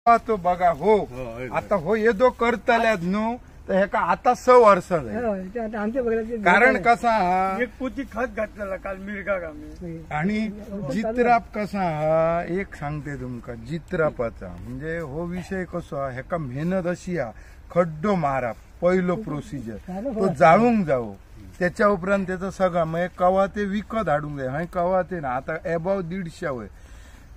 तो बघा हो आता हो येदो करतल्यात न्हू तर हेका आता 6 वर्सां जाली। कारण कसा हा एक पोती खत घातलेला काल मिरगाक आम्ही आणि जित्राप कसा हा एक सांगते तुमका जित्रापाचा म्हणजे हो विषय कसो हा हेका मेहनत अशी हा खड्डो मारप पहिलो प्रोसिजर तो जाळूंक जावो त्याच्या उपरांत त्याचा सगळा म्हणजे कवा ते विकत हाडूंक जाय हय कवा ते ना आता अबाव 150 वय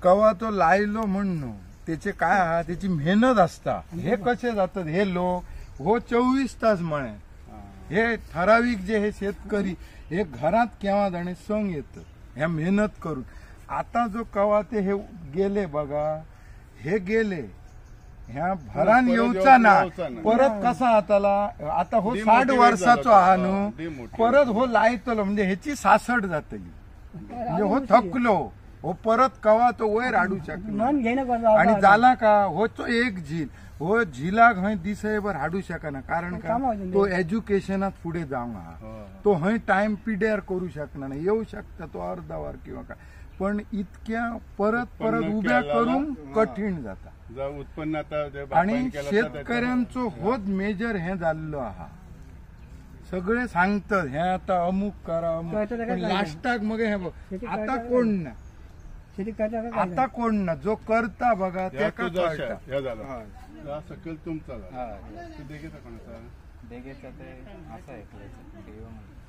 कवा तो लायलो म्हणून त्याचे काय हा त्याची मेहनत असता हे कसे जातात हे लोक हो 24 तास म्हणे हे ठराविक जे हे शेतकरी हे घरात केव्हा जाणे संग येत ह्या मेहनत करून आता जो कवा ते हे गेले बघा हे गेले ह्या भरान येऊचा ना परत कसा आताला आता हो 60 वर्षाचो हा न्हू परत हो लायतलो म्हणजे ह्याची 66 जातली म्हणजे हो थकलो हो परत कवा तो वयर हाडू शकना आणि झाला का हो तो एक झील हो झिलाक हय दिसयभर हाडू शकना कारण का तो एज्युकेशनात पुढे जावंक हा तो हय टाइम पिड्यार करू शकना नाही येऊ शकता तो अर्धा वर किंवा काय पण इतक्या परत उभ्या करून कठीण जाता उत्पन्न आणि शेतकऱ्यांचो होच मेजर हे जाल्लो हा सगळे सांगतात हे आता अमुक करा अमुक लास्टाक मग हे आता कोण ना आता कोण ना जो करता बघा त्याका कळता सकल तुमचा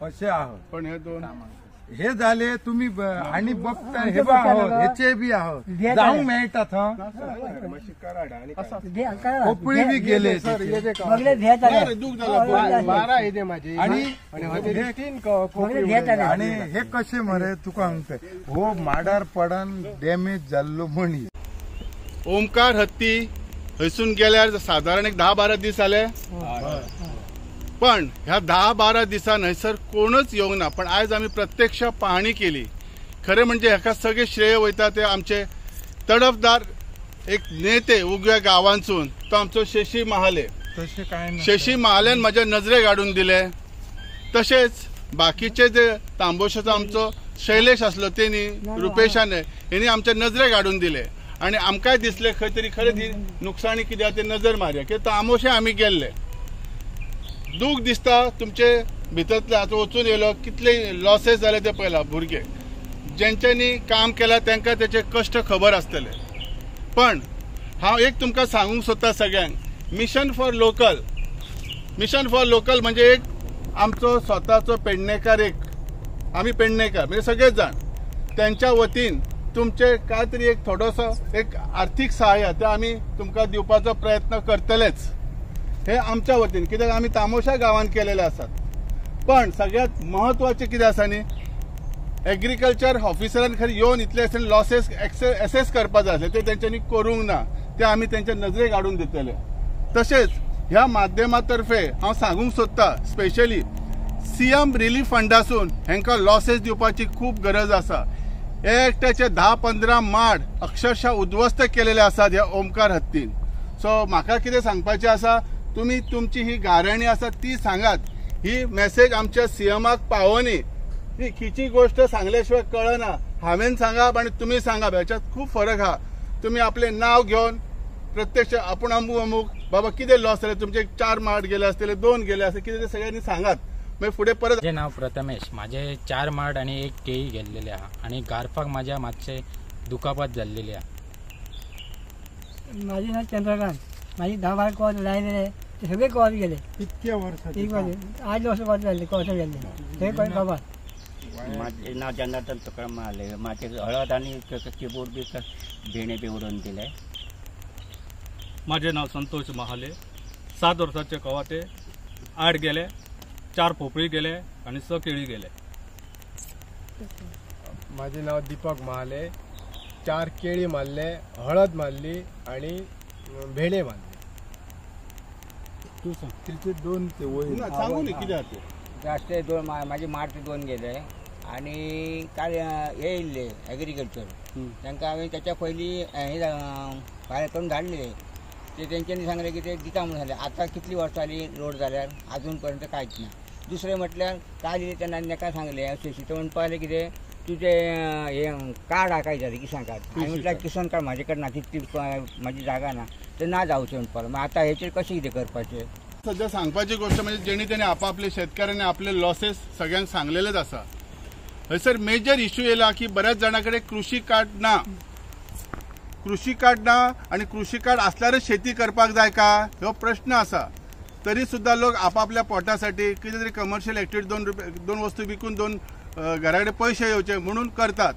असे आहोत पण हे दोन हे झाले तुम्ही आणि बघता हे बा आहोत ह्याचे बी आहोत जाऊन मिळतात कोपळी बी गेले आणि हे कसे मरे तुका सांगते हो माडार पडन डॅमेज जाल्लो म्हणी ओमकार हत्ती हयसून गेल्यार साधारण एक 10-12 दीस जाले पण ह्या 10-12 दिसान हयसर कोणच येवंक ना पण आज आम्ही प्रत्यक्ष पाहणी केली खरे म्हणजे ह्याका सगळे श्रेय वयता ते आमचे तडफदार एक नेते उगव्या गावांसून तो आमचो शशी महाले तसे काय शशी महाल्यान माझ्या नजरेक हाडून दिले तसेच बाकीचे जे तांबोशाचो आमचो शैलेश असलो तेनी रुपेशाने हेनी आमच्या नजरेक हाडून दिले आणि आमकांय दिसले खंय तरी खरें नुकसाणी कित्याक ते नजर मारया की तामोशे आमी गेल्ले दूख दिसता तुमचे भितरतले आतां वचून येयलो कितले लॉसेस जाले ते पळयला भुरगे जेंच्यांनी काम केला तांकां तेचे कश्ट खबर आसतले पण हांव एक तुमकां सांगूंक सोदता सगळ्यांक मिशन फॉर लोकल म्हणजे एक आमचो स्वताचो पेडणेकार एक आमी पेडणेकार म्हणजे सगळेच जाण त्यांच्या वतीन तुमचे काय तरी एक थोडोसो एक आर्थिक सहाय्य ते आमी तुमकां दिवपाचो प्रयत्न करतलेच हे आमच्या वतीन कित्याक आमी तामोशा गांवांत केलेले आसात पण सगळ्यात महत्वाचे कितें आसा न्ही एग्रीकल्चर ऑफिसरान खरें येवन इतले लॉसेस एसेस करपा जाय आसले ते तेंच्यांनी करूंक ना ते आमी तेंच्या नजरेक हाडून दितले तशेंच ह्या माध्यमातर्फे हांव सांगूंक सोदता स्पेशली सीएम रिलीफ फंडासून हेंकां लॉसेस दिवपाची खूब गरज आसा एकट्याचे 10-15 माड अक्षरशः उद्ध्वस्त केलेले आसात ह्या ओमकार हत्तीन सो म्हाका कितें सांगपाचें आसा तुम्ही तुमची ही गाराणी आसा ती सांगात ही मेसेज आमच्या सीएमाक पावोनी ही खिची गोष्ट सांगल्याशिवाय कळना हांवें सांगप आणि तुम्ही सांगप ह्याच्यात खूप फरक हा तुम्ही आपले नाव घेऊन प्रत्यक्ष आपण अमूक बाबा कितें लॉस जाले तुमचे 4 माड गेले असतले 2 गेले असते कितें ते सगळ्यांनी सांगात मग पुढे परत माझे नाव प्रथमेश माझे 4 माड आणि 1 केळी गेल्लेले आहा आणि गारफाक माझ्या मातशे दुखापत जाल्लेली आहा माझे नाव चंद्रकांत माझी 10-12 कॉल लायलेले ते सगळे कॉल गेले इतक्या वर्षात 8 वर्ष कॉल झाले कॉल गेले ते कॉल बाबा माझे नाव जनार्दन तुकाराम महाले माझे हळद आणि कीबोर्ड बी भेणे बी उडून दिले माझे नाव संतोष महाले 7 वर्षाचे कवाटे 8 गेले 4 पोपळी गेले आणि 6 केळी गेले माझे नाव दीपक महाले 4 केळी मारले हळद मारली आणि भेणे मारले तू तिथे 2 ते वय सांगू नये किती जास्त 2 माझे मार्च 2 गेले आणि काय हे येयल्ले एग्रीकल्चर तांकां हांवें त्याच्या पयलीं हे भायर करून धाडले ते तेंच्यांनी सांगले की ते दिता म्हणून झाले आता कितली वर्सां जाली रोड जाल्यार अजून पर्यंत कांयच ना दुसरें म्हटल्यार काल येयले तेन्ना ताका सांगले शेशीचे म्हणून पळयलें कितें तुझे हे कार्ड हा काय झाले किसान कार्ड हांवें म्हटल्यार किसान कार्ड म्हाजे कडेन ना तितली म्हाजी जागा ना तर ना जावचें म्हणपाक मग आता हेचेर कशें कितें करपाचें. सध्या सांगपाची गोष्ट म्हणजे जेणे तेणे आपापले शेतकऱ्यांनी आपले लॉसेस सगळ्यांक सांगलेलेच आसा. हयसर मेजर इश्यू येयला की बऱ्याच जाणांकडे कृषी कार्ड ना आणि कृषी कार्ड असल्यारच शेती करपाक जाय का हो प्रश्न आसा. तरी सुद्धा लोक आपापल्या पोटासाठी कितें तरी कमर्शियल ॲक्टिव्हिटी दोन वस्तू विकून दोन घराकडे पैसे येवचे म्हणून करतात.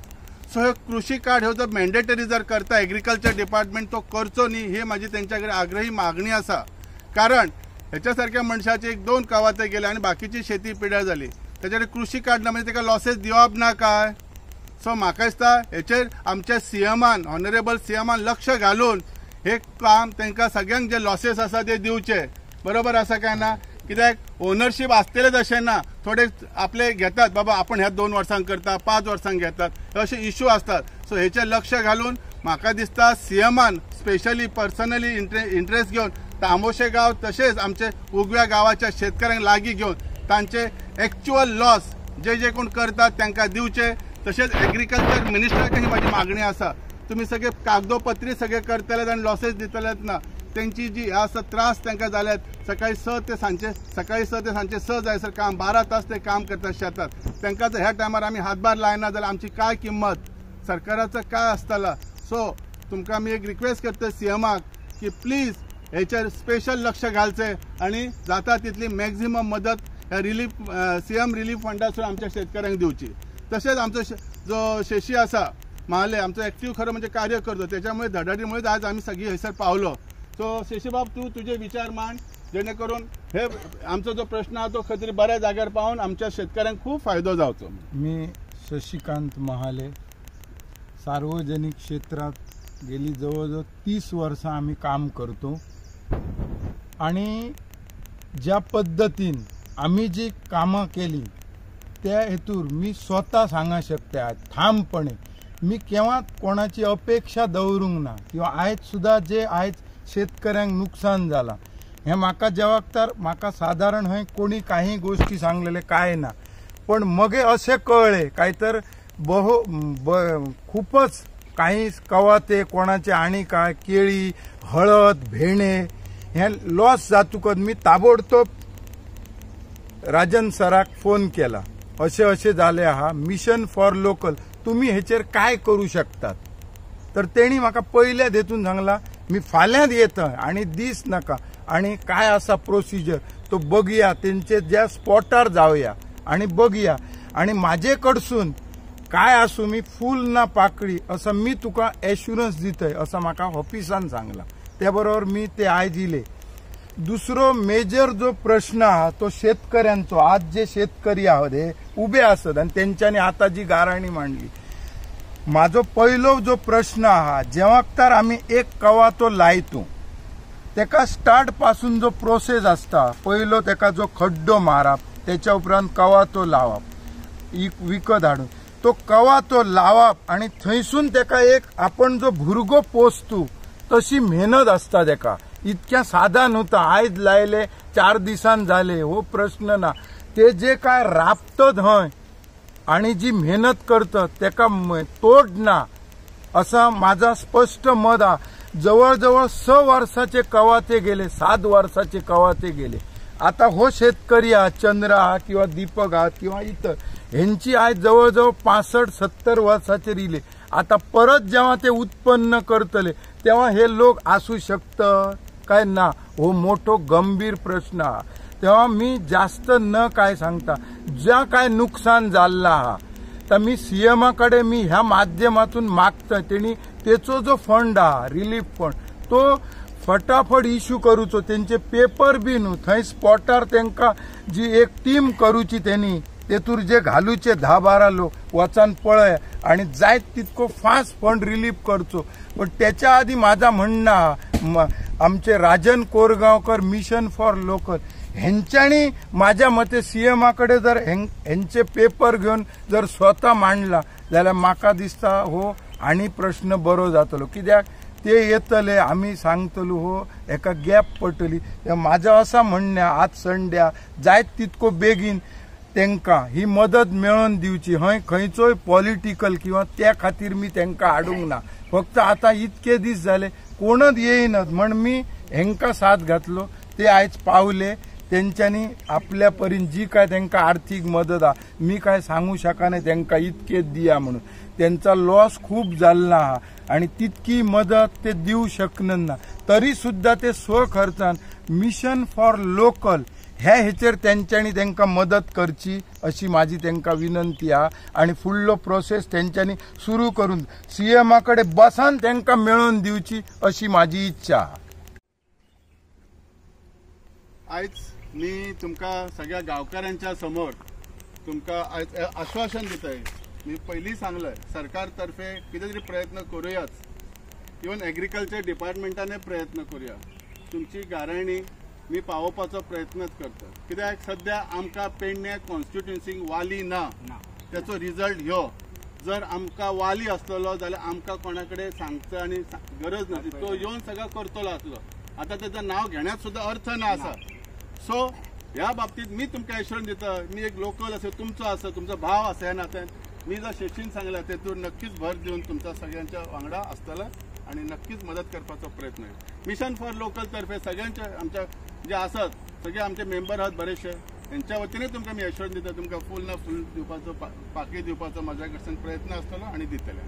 सो हे कृषी कार्ड ह्यो जर मॅन्डेटरी जर करता एग्रीकल्चर डिपार्टमेंट तो करचो न्ही हे माझी त्यांच्याकडे आग्रही मागणी आसा. कारण ह्याच्यासारख्या मनशाचे 1-2 कवाते गेले आणि बाकीची शेती पिड्यार जाली त्याच्याकडे कृषी कार्ड ना म्हणजे ताका लॉसेस दिवप ना काय. सो म्हाका दिसता हेचेर आमच्या सीएमान ऑनरेबल सीएमान लक्ष घालून हे काम तांकां सगळ्यांक जे लॉसेस आसा ते दिवचे. बरोबर आसा काय ना. कित्याक ओनरशीप आसतलेच अशें ना. थोडे आपले घेतात बाबा आपण ह्या 2 वर्सांक करता 5 वर्सांक घेतात असे इश्यू असतात. सो हेचेर लक्ष घालून म्हाका दिसता सीएमान स्पेशली पर्सनली इंटरेस्ट घेवन तांबोशे गांव तसेच आमचे उगव्या गावाच्या शेतकऱ्यांक लागीं घेवन तांचे एक्चुअल लॉस जे कोण करतात तांकां दिवचे. तसेच एग्रीकल्चर मिनिस्टराक ही माझी मागणी आसा. तुम्ही सगळे कागदोपत्री सगळे करतले आणि लॉसेस दितलेत ना त्यांची जी आसा त्रास तांकां जाल्यात सकाळी 6 ते सांजे 6 जायसर काम 12 तास ते काम करतात शेतात. तांकां जर ह्या टायमार आमी हातभार लायना जाल्यार आमची काय किंमत सरकाराचं काय आसतला. सो तुमकां आमी एक रिक्वेस्ट करता सीएमाक की प्लीज हेचेर स्पेशल लक्ष घालचे आणि जाता तितली मॅक्झिमम मदत ह्या रिलीफ सीएम रिलीफ फंडासून आमच्या शेतकऱ्यांक दिवची. तसेच आमचो जो शेशी आसा महाले आमचो ॲक्टिव्ह खरं म्हणजे कार्य करतो त्याच्यामुळे धडाडीमुळे आज आम्ही सगळी हयसर पावलो. सो शेशीबाब तुझे विचार मांड जेणेकरून हे आमचा जो प्रश्न आहे तो खरी बऱ्या जाग्यार पावून आमच्या शेतकऱ्यांक खूप फायदो जावचो. मी शशिकांत महाले सार्वजनिक क्षेत्रात गेली जवळजवळ 30 वर्षं आम्ही काम करतो आणि ज्या पद्धतीन आम्ही जी कामं केली त्या हेतूर मी स्वतः सांगा शकते आज ठामपणे मी केव्हा कोणाची अपेक्षा दवरूंक ना किंवा आयज सुद्धा जे आयज शेतकऱ्यांक नुकसान जाला हे म्हाका जेव्हा तर म्हाका साधारण हय कोणी काही गोष्टी सांगलेले काय ना पण मगे असे कळले काय तर खूपच काही कवाते कोणाचे आणि काय केळी हळद भेणे हे लॉस जातुकच मी ताबडतोब राजन सराक फोन केला. असे झाले आहा मिशन फॉर लोकल तुम्ही हेचेर काय करू शकतात. तर तेणी म्हाका पयल्या देतून सांगला मी फाल्यांच येता आणि दीस नाका आणि काय असा प्रोसिजर तो बघूया तेंचे ज्या स्पॉटार जाऊया आणि बघूया आणि माझे कडसून काय असू मी फूल ना पाकळी असं मी तुका एश्युरन्स दितय असं म्हाका ऑफिसान सांगला. त्याबरोबर मी ते आयज इले. दुसरो मेजर जो प्रश्न हा तो शेतकऱ्यांचो आज जे शेतकरी आहोत हे उभे असत आणि त्यांच्यानी आता जी गाराणी मांडली. माझो पहिलो जो प्रश्न हा जेव्हा तर आम्ही एक कवातो लायतो तेका स्टार्ट पासून जो प्रोसेस असता पहिलो तेका जो खड्डो मारप त्याच्या उपरांत कवातो लावप विकत हाडून तो कवातो लावप आणि थंयसून तेका एक आपण जो भुरगो पोसतो तशी मेहनत असता तेका इतक्या साधा नव्हता. आयज लायले 4 दिसान झाले हो प्रश्न ना. ते जे काय राबतत हय आणि जी मेहनत करतात तेका तोड ना असा माझा स्पष्ट मत हा. जवळजवळ 6 वर्षाचे कवाते गेले 7 वर्षाचे कवाते गेले. आता हो शेतकरी हा चंद्र हा किंवा दीपक हा किंवा इतर ह्यांची आज जवळजवळ 65-70 वर्षाचे रिले. आता परत जेव्हा ते उत्पन्न करतले तेव्हा हे लोक असू शकतं काय ना हो मोठो गंभीर प्रश्न हा. तेव्हा मी जास्त न काय सांगता ज्या काय नुकसान झाला हा तर मी सीएमाकडे मी ह्या माध्यमातून मागता त्यांनी त्याचो जो फंड हा रिलीफ फंड तो फटाफट इश्यू करूचो. त्यांचे पेपर बी न्हू थंय स्पॉटार त्यांका जी एक टीम करूची त्यांनी तेतूर जे घालूचे 10-12 लोक वचन पळय आणि जायत तितको फास्ट फंड रिलीफ करचो. पण त्याच्या आधी माझा म्हणणं आमचे Rajan Korgaonkar mission for local ह्यांच्यानी माझ्या मते सीएमाकडे जर ह्यांचे पेपर घेऊन जर स्वतः मांडला जाल्यार म्हाका दिसता हो आणि प्रश्न बरो जातलो. कित्याक ते येतले आम्ही सांगतलो हो एका गॅप पडटली. माझं असं म्हणणं आज संड्या जायत तितको बेगीन त्यांका ही मदत मेळोवन दिवची. हय खंयचोय पॉलिटिकल किंवा त्या खातीर मी त्यांका हाडूंक ना. फक्त आता इतके दीस झाले कोणच येईनच म्हण मी हेंका साथ घातलो. ते आयज पावले. त्यांच्यानी आपल्या परीन जी काय त्यांका आर्थिक मदत हा मी काय सांगू शकाना त्यांका इतके दिया म्हणून. त्यांचा लॉस खूप झाला हा आणि तितकी मदत ते देऊ शकणार ना. तरी सुद्धा ते स्वखर्चान मिशन फॉर लोकल ह्याचेर त्यांच्यानी त्यांका मदत करची अशी माझी त्यांका विनंती हा. आणि फुडलो प्रोसेस त्यांच्यानी सुरू करून सीएमाकडे बसान त्यांका मेळोवन दिवची अशी माझी इच्छा हा. आयज मी तुमका सगळ्या गावकऱ्यांच्या समोर तुमका आश्वासन दितय. मी पयलीं सांगलंय सरकारतर्फे कितें तरी प्रयत्न करूयाच. इवन एग्रीकल्चर डिपार्टमेंटाने प्रयत्न करूया. तुमची गाराणी मी पावोवपाचो प्रयत्नच करता. कित्याक सध्या आमकां पेडणे कॉन्स्टिट्युएन्सीक वाली ना. त्याचो रिजल्ट ह्यो. जर आमकां वाली आसतलो जाल्यार आमकां कोणा कडेन सांगचो आनी गरज नासली. तो येवन सगळं करतलो आसलो. आता त्याचं नाव घेण्यात सुद्धा अर्थ ना आसा. सो ह्या बाबतीत मी तुमकां एश्योरन्स दिता. मी एक लोकल आसा, तुमचो आसा, तुमचो भाव आसा ह्या नात्यान मी जर शेशीन सांगला तेतून नक्कीच भर दिवन तुमच्या सगळ्यांच्या वांगडा आसतलो आणि नक्कीच मदत करपाचो प्रयत्न. मिशन फॉर लोकल तर्फे सगळ्यांचे आमच्या जे आसात सगळे आमचे मेंबर आहात बरेचशे त्यांच्या वतीने तुमकां मी एश्योरन्स दिता. तुमकां फूल ना फूल दिवपाचो पाकी दिवपाचो म्हाज्या कडच्यान प्रयत्न आसतलो आणि दितले.